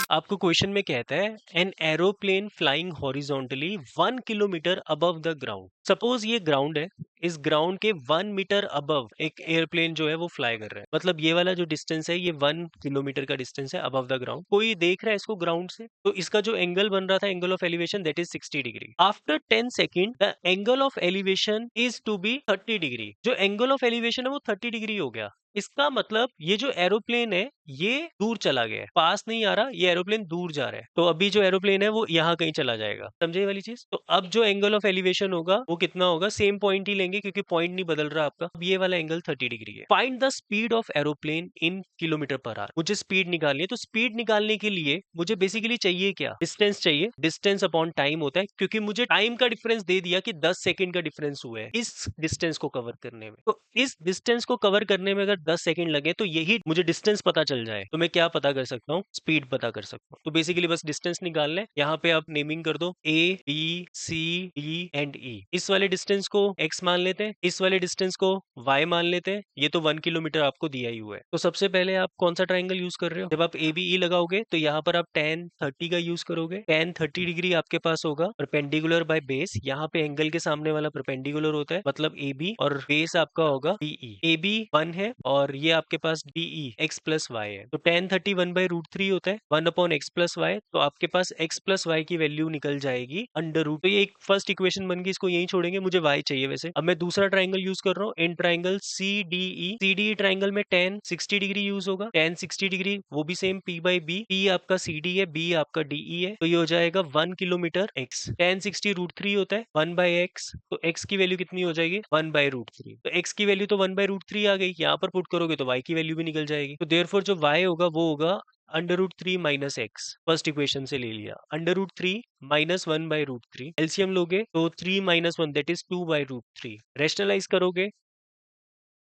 आपको क्वेश्चन में कहता है an aeroplane flying horizontally 1 kilometre above the ground. Suppose ये ग्राउंड है, इस ग्राउंड के 1 मीटर अबव एक एयरप्लेन जो है वो फ्लाई कर रहा है। मतलब ये वाला जो डिस्टेंस है ये 1 किलोमीटर का डिस्टेंस है अबव द ग्राउंड। कोई देख रहा है इसको ग्राउंड से, तो इसका जो एंगल बन रहा था, angle of elevation, that is 60 degree. After 10 second the angle of elevation is to be 30 degree. जो एंगल ऑफ एलिवेशन है वो 30 डिग्री हो गया। इसका मतलब ये जो एरोप्लेन है ये दूर चला गया है, पास नहीं आ रहा, ये एरोप्लेन दूर जा रहा है। तो अभी जो एरोप्लेन है वो यहाँ कहीं चला जाएगा। समझे ये वाली चीज? तो अब जो एंगल ऑफ एलिवेशन होगा वो कितना होगा? सेम पॉइंट ही लेंगे क्योंकि पॉइंट नहीं बदल रहा आपका। अब ये वाला एंगल 30 डिग्री है। Find the speed of aeroplane in kilometre per hour. मुझे स्पीड निकालनी है, तो स्पीड निकालने के लिए मुझे बेसिकली चाहिए क्या? डिस्टेंस चाहिए। डिस्टेंस अपॉन टाइम होता है, क्योंकि मुझे टाइम का डिफरेंस दे दिया कि 10 सेकंड का डिफरेंस हुआ है इस डिस्टेंस को कवर करने में। तो इस डिस्टेंस को कवर करने में अगर 10 सेकंड लगे तो यही मुझे डिस्टेंस पता चल जाए तो मैं क्या पता कर सकता हूँ? स्पीड पता कर सकता हूँ। तो बेसिकली बस डिस्टेंस निकालना है। यहाँ पे आप नेमिंग कर दो A B C D and E. इस वाले डिस्टेंस को x मान लेते हैं, इस वाले डिस्टेंस को y मान लेते हैं। ये तो 1 किलोमीटर आपको दिया ही हुआ है। तो सबसे पहले आप कौन सा ट्राइंगल यूज कर रहे हो? जब आप ए बी ई लगाओगे तो यहाँ पर आप tan 30 का यूज करोगे। tan 30 डिग्री आपके पास होगा परपेंडिकुलर बाय बेस। यहाँ पे एंगल के सामने वाला परपेंडिकुलर होता है, मतलब ए बी, और बेस आपका होगा DE। ए बी 1 है और ये आपके पास DE x प्लस वाई है। तो tan 30 1/√3 होता है, 1/x+y। तो आपके पास x प्लस वाई की वैल्यू निकल जाएगी √। तो ये एक फर्स्ट इक्वेशन बन गई, इसको यही छोड़ेंगे, मुझे y चाहिए वैसे। अब मैं दूसरा ट्राइंगल यूज कर रहा हूँ, in triangle CDE। CDE triangle में tan 60 डिग्री यूज होगा। tan 60 डिग्री वो भी सेम P/B। P आपका CD है, B आपका DE है, तो ये हो जाएगा 1 किलोमीटर x। tan 60 √3 होता है, 1/x। तो x की वैल्यू कितनी हो जाएगी? 1/√3। तो x की वैल्यू तो 1/√3 आ गई, यहाँ पर पुट करोगे तो y की वैल्यू भी निकल जाएगी। तो देयरफॉर जो y होगा वो होगा √3 माइनस एक्स। फर्स्ट इक्वेशन से ले लिया, √3 माइनस 1/√3। एलसीएम लोगे तो 3 माइनस 1 दैट इज 2/√3। रेशनलाइज करोगे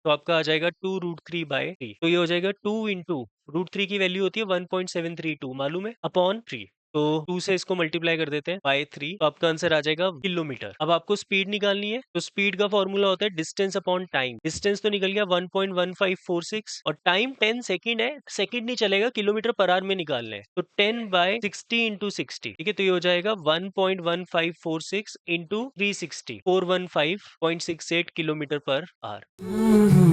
तो आपका आ जाएगा 2√3/3। तो ये हो जाएगा 2 इंटू √3 की वैल्यू होती है 1.732, मालूम है, अपॉन 3। तो 2 से इसको मल्टीप्लाई कर देते हैं बाय 3, तो आपका आंसर आ जाएगा किलोमीटर। अब आपको स्पीड निकालनी है, तो स्पीड का फॉर्मूला होता है डिस्टेंस अपॉन टाइम। डिस्टेंस तो निकल गया 1.1546 और टाइम 10 सेकंड है, सेकंड नहीं चलेगा, किलोमीटर पर आवर में निकालना है। तो 10/60 इंटू 60, ठीक है, तो ये हो जाएगा 1.1546 इंटू 360, 415.68 किलोमीटर पर आवर।